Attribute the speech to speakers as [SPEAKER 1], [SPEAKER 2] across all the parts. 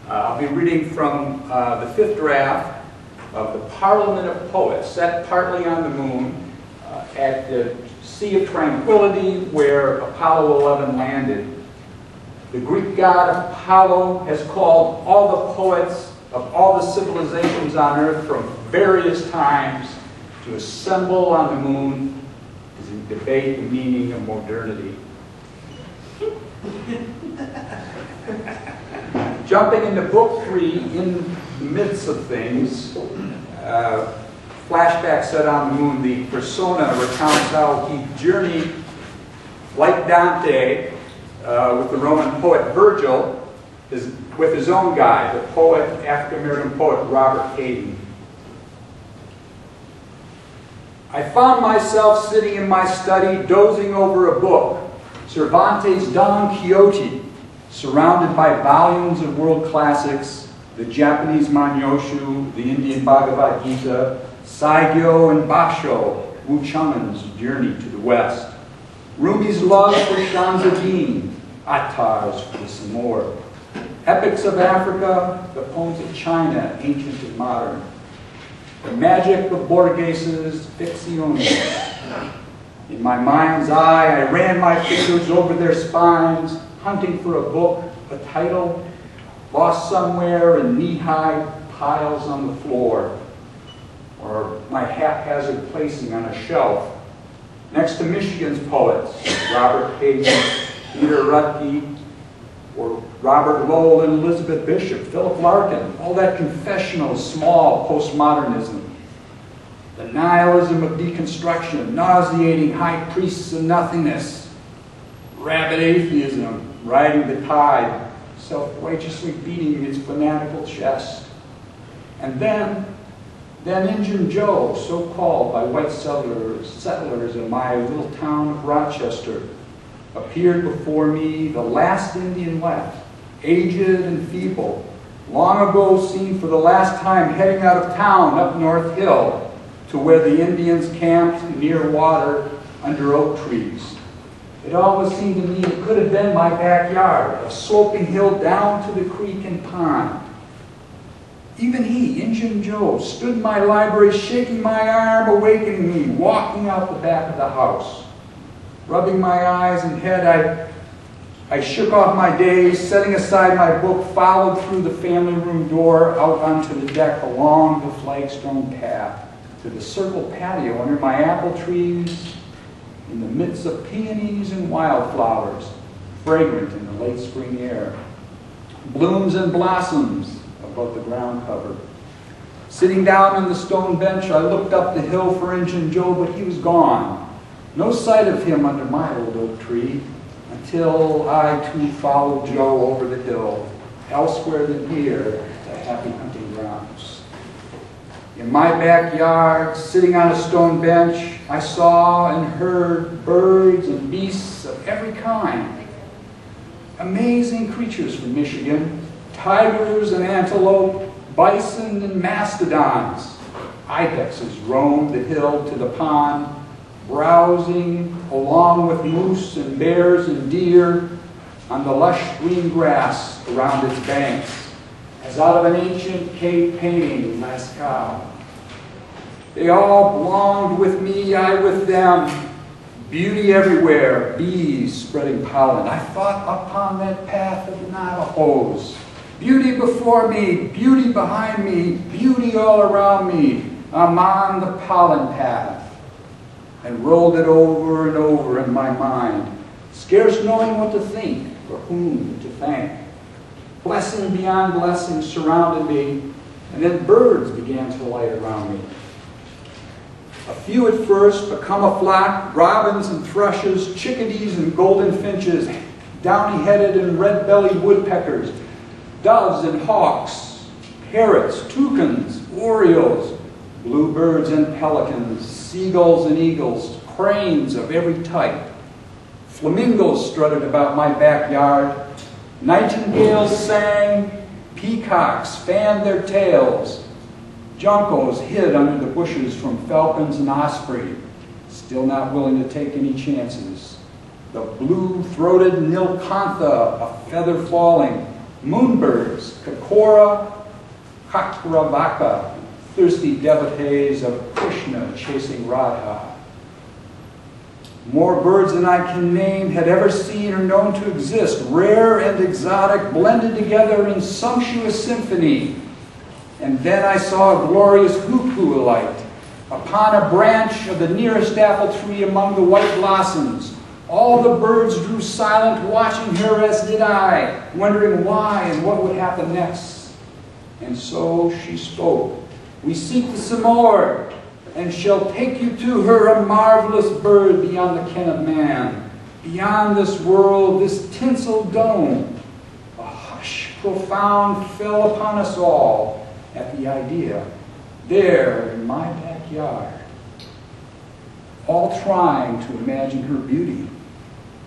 [SPEAKER 1] I'll be reading from the fifth draft of the Parliament of Poets, set partly on the moon at the Sea of Tranquility where Apollo 11 landed. The Greek god Apollo has called all the poets of all the civilizations on Earth from various times to assemble on the moon to debate the meaning of modernity. Jumping into Book 3, in the midst of things, flashback set on the moon, the persona recounts how he journeyed, like Dante, with the Roman poet Virgil, with his own guide, the poet, African-American poet Robert Hayden. I found myself sitting in my study, dozing over a book, Cervantes' Don Quixote, surrounded by volumes of world classics, the Japanese Manyoshu, the Indian Bhagavad Gita, Saigyo and Basho, Wu Chun's Journey to the West, Rumi's Love for Shamsuddin, Attar's for the Samor, epics of Africa, the poems of China, ancient and modern, the magic of Borges's Ficciones. In my mind's eye, I ran my fingers over their spines, hunting for a book, a title, lost somewhere in knee-high piles on the floor, or my haphazard placing on a shelf, next to Michigan's poets, Robert Hayden, Peter Rutke, or Robert Lowell and Elizabeth Bishop, Philip Larkin, all that confessional, small postmodernism, the nihilism of deconstruction, nauseating high priests of nothingness, rabid atheism, riding the tide, self-righteously beating its fanatical chest. And then Injun Joe, so called by white settlers in my little town of Rochester, appeared before me, the last Indian left, aged and feeble, long ago seen for the last time heading out of town up North Hill to where the Indians camped near water under oak trees. It always seemed to me it could have been my backyard, a sloping hill down to the creek and pond. Even he, Injun Joe, stood in my library shaking my arm, awakening me, walking out the back of the house. Rubbing my eyes and head, I shook off my daze, setting aside my book, followed through the family room door, out onto the deck, along the flagstone path, to the circle patio under my apple trees, in the midst of peonies and wildflowers, fragrant in the late spring air. Blooms and blossoms above the ground cover. Sitting down on the stone bench, I looked up the hill for Injun Joe, but he was gone. No sight of him under my old oak tree, until I too followed Joe over the hill, elsewhere than here, to happy hunting grounds. In my backyard, sitting on a stone bench, I saw and heard birds and beasts of every kind. Amazing creatures from Michigan, tigers and antelope, bison and mastodons. Ibexes roamed the hill to the pond, browsing along with moose and bears and deer on the lush green grass around its banks, as out of an ancient cave painting in Lascaux. They all belonged with me, I with them. Beauty everywhere, bees spreading pollen. I thought upon that path of the Navajos. Beauty before me, beauty behind me, beauty all around me. I'm on the pollen path. And rolled it over and over in my mind, scarce knowing what to think or whom to thank. Blessing beyond blessing surrounded me, and then birds began to light around me. A few at first, become a flock, robins and thrushes, chickadees and golden finches, downy-headed and red-bellied woodpeckers, doves and hawks, parrots, toucans, orioles, bluebirds and pelicans, seagulls and eagles, cranes of every type. Flamingos strutted about my backyard. Nightingales sang. Peacocks fanned their tails. Juncos hid under the bushes from falcons and osprey, still not willing to take any chances. The blue-throated nilkantha, a feather falling. Moonbirds, Kora Kakravaka, thirsty devotees of Krishna chasing Radha. More birds than I can name had ever seen or known to exist, rare and exotic, blended together in sumptuous symphony. And then I saw a glorious hoopoo alight upon a branch of the nearest apple tree among the white blossoms. All the birds grew silent, watching her as did I, wondering why and what would happen next. And so she spoke. We seek the Samor, and shall take you to her, a marvelous bird beyond the ken of man, beyond this world, this tinsel dome. A hush profound fell upon us all at the idea, there in my backyard, all trying to imagine her beauty.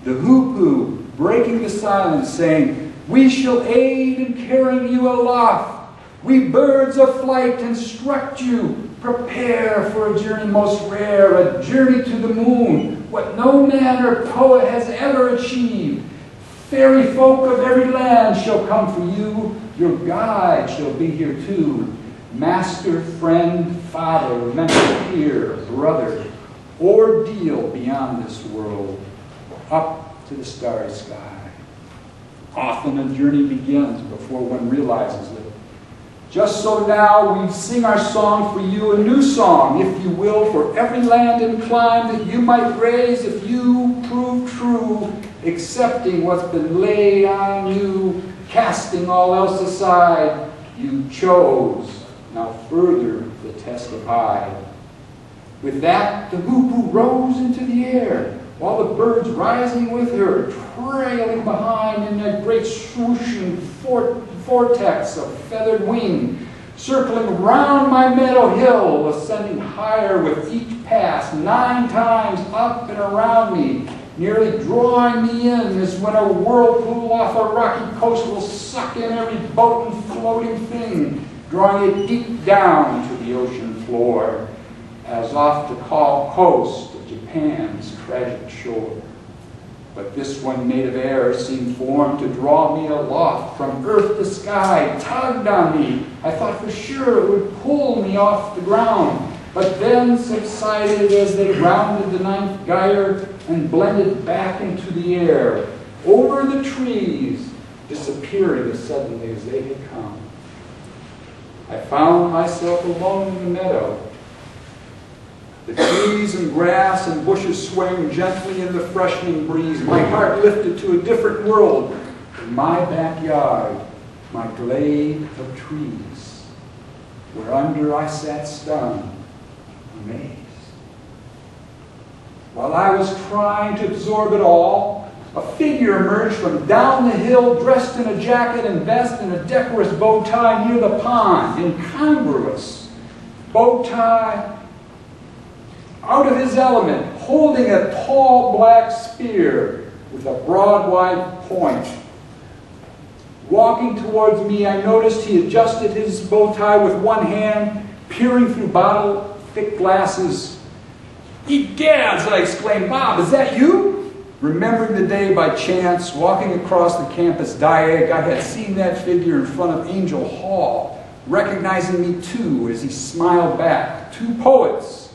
[SPEAKER 1] The hoopoo breaking the silence, saying, we shall aid in carrying you aloft. We birds of flight instruct you. Prepare for a journey most rare, a journey to the moon, what no man or poet has ever achieved. Fairy folk of every land shall come for you. Your guide shall be here too. Master, friend, father, mentor, peer, brother. Ordeal beyond this world, up to the starry sky. Often a journey begins before one realizes it. Just so now we sing our song for you, a new song, if you will, for every land and clime that you might raise if you prove true, accepting what's been laid on you, casting all else aside. You chose, now further the test abide. With that, the hoopoo rose into the air, while the birds rising with her, trailing behind in a great swooshing vortex of feathered wing, circling round my meadow hill, ascending higher with each pass, 9 times up and around me, nearly drawing me in as when a whirlpool off a rocky coast will suck in every boat and floating thing, drawing it deep down to the ocean floor, as off the coast of Japan's tragic shore. But this one made of air seemed formed to draw me aloft from earth to sky, tugged on me. I thought for sure it would pull me off the ground, but then subsided as they rounded the 9th gyre and blended back into the air, over the trees, disappearing as suddenly as they had come. I found myself alone in the meadow. The trees and grass and bushes swaying gently in the freshening breeze. My heart lifted to a different world. In my backyard, my glade of trees, whereunder I sat stunned, amazed. While I was trying to absorb it all, a figure emerged from down the hill, dressed in a jacket and vest and a decorous bow tie near the pond, incongruous. Bow tie, out of his element, holding a tall black spear with a broad, wide point. Walking towards me, I noticed he adjusted his bow tie with one hand, peering through bottle-thick glasses. Egads, I exclaimed, Bob, is that you? Remembering the day by chance, walking across the campus diag, I had seen that figure in front of Angel Hall, recognizing me too as he smiled back. 2 poets.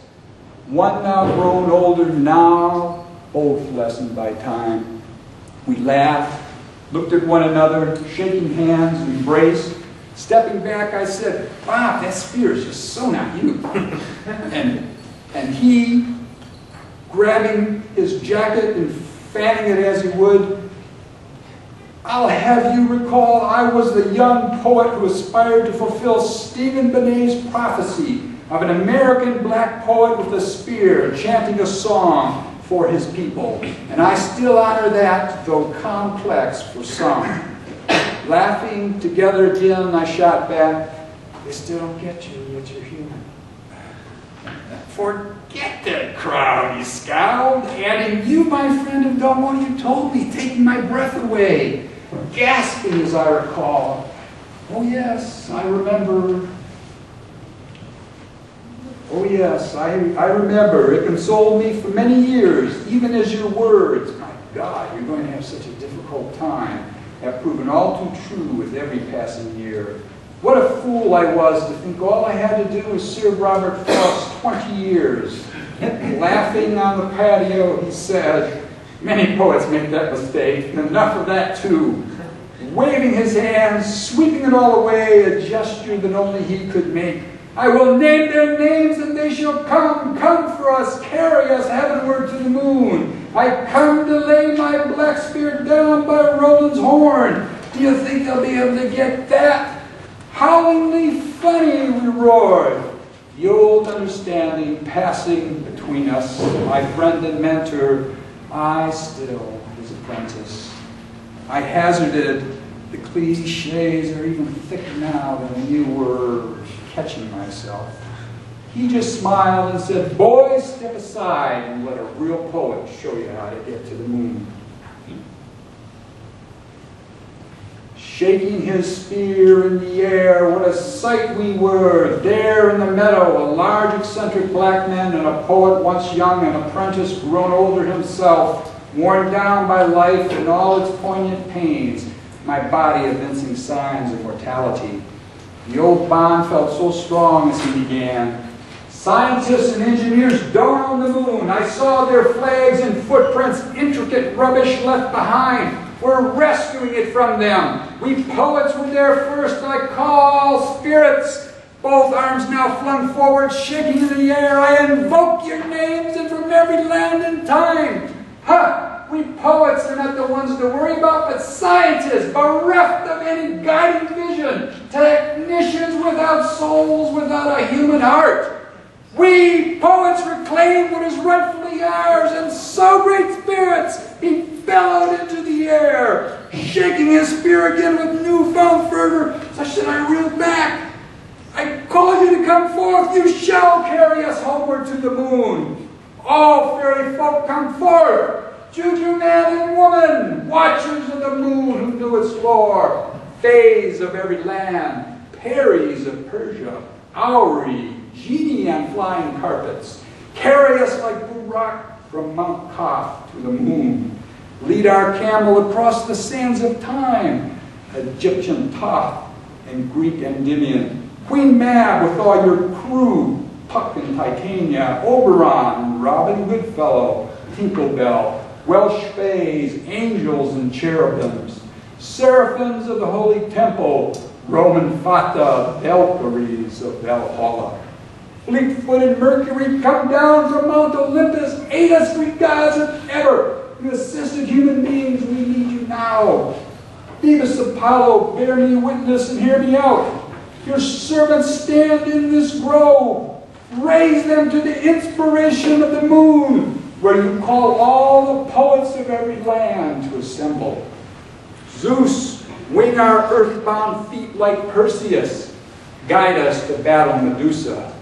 [SPEAKER 1] One now grown older, now both lessened by time. We laughed, looked at one another, shaking hands, embraced. Stepping back, I said, Bob, that spear is just so not you. and he, grabbing his jacket and fanning it as he would, I'll have you recall I was the young poet who aspired to fulfill Stephen Benet's prophecy of an American black poet with a spear chanting a song for his people. And I still honor that, though complex for some. Laughing together again, I shot back, they still don't get you, yet you're human. Forget that crowd, he scowled, adding, you, my friend, have done what you told me, taking my breath away. Gasping as I recall, oh yes, I remember. Oh yes, I remember. It consoled me for many years, even as your words. My God, you're going to have such a difficult time. have proven all too true with every passing year. What a fool I was to think all I had to do was serve Robert Frost 20 years. Laughing on the patio, he said, many poets make that mistake, and enough of that too. Waving his hands, sweeping it all away, a gesture that only he could make. I will name their names and they shall come for us, carry us heavenward to the moon. I come to lay my black spear down by Roland's horn. Do you think they'll be able to get that? Howlingly funny, we roared. The old understanding passing between us, my friend and mentor, I still his apprentice. I hazarded, the cliches are even thicker now than you were, catching myself. He just smiled and said, boys, step aside and let a real poet show you how to get to the moon. Shaking his spear in the air, what a sight we were. There in the meadow, a large eccentric black man and a poet once young, an apprentice grown older himself, worn down by life and all its poignant pains, my body evincing signs of mortality. The old bond felt so strong as he began. Scientists and engineers don't own the moon. I saw their flags and footprints, intricate rubbish left behind. We're rescuing it from them. We poets were there first. I call spirits. Both arms now flung forward, shaking in the air. I invoke your names and from every land and time. Ha! We poets are not the ones to worry about, but scientists, bereft of any guiding vision, technicians without souls, without a human heart. We poets reclaim what is rightfully ours, and so great spirits, he bellowed into the air, shaking his spear again with newfound fervor, such that I reeled back. I call you to come forth, you shall carry us homeward to the moon. All fairy folk come forth. Juju man and woman, watchers of the moon who knew its lore, fays of every land, Peris of Persia, Auri, genii on flying carpets, carry us like Burak from Mount Kaf to the moon, lead our camel across the sands of time, Egyptian Thoth and Greek Endymion, Queen Mab with all your crew, Puck and Titania, Oberon, Robin Goodfellow, Tinklebell, Welsh fays, angels and cherubims, seraphims of the Holy Temple, Roman Fata, Valkyries of Valhalla. Fleet-footed Mercury, come down from Mount Olympus, aid us, Greek gods, if ever. You assisted human beings, we need you now. Phoebus Apollo, bear me witness and hear me out. Your servants stand in this grove. Raise them to the inspiration of the moon, where you call all the poets of every land to assemble. Zeus, wing our earthbound feet like Perseus. Guide us to battle Medusa.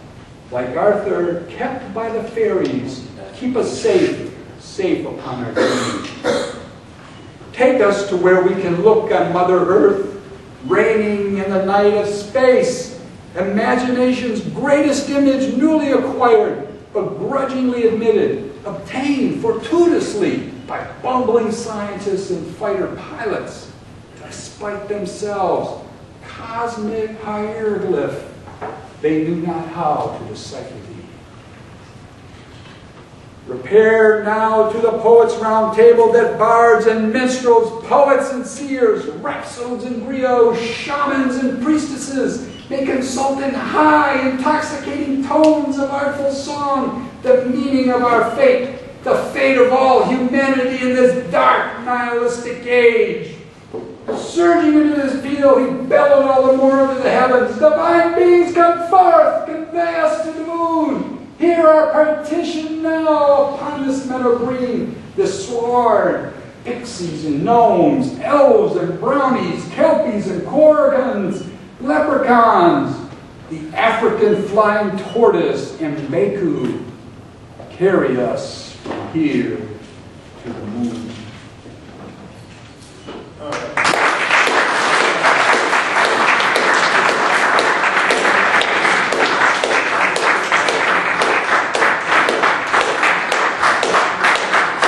[SPEAKER 1] Like Arthur, kept by the fairies, keep us safe, safe upon our journey. Take us to where we can look on Mother Earth, reigning in the night of space, imagination's greatest image newly acquired, begrudgingly admitted, obtained fortuitously by bumbling scientists and fighter pilots, despite themselves, cosmic hieroglyph, they knew not how to decipher thee. Repair now to the poets' round table that bards and minstrels, poets and seers, rhapsodes and griots, shamans and priestesses may consult in high, intoxicating tones of artful song the meaning of our fate, the fate of all humanity in this dark, nihilistic age. Surging into this field, he bellowed all the more into the heavens. Divine beings, come forth, convey us to the moon. Hear our partition now upon this meadow green, this sward. Pixies and gnomes, elves and brownies, kelpies and korrigans, leprechauns, the African flying tortoise and Mbeku, carry us from here to the moon.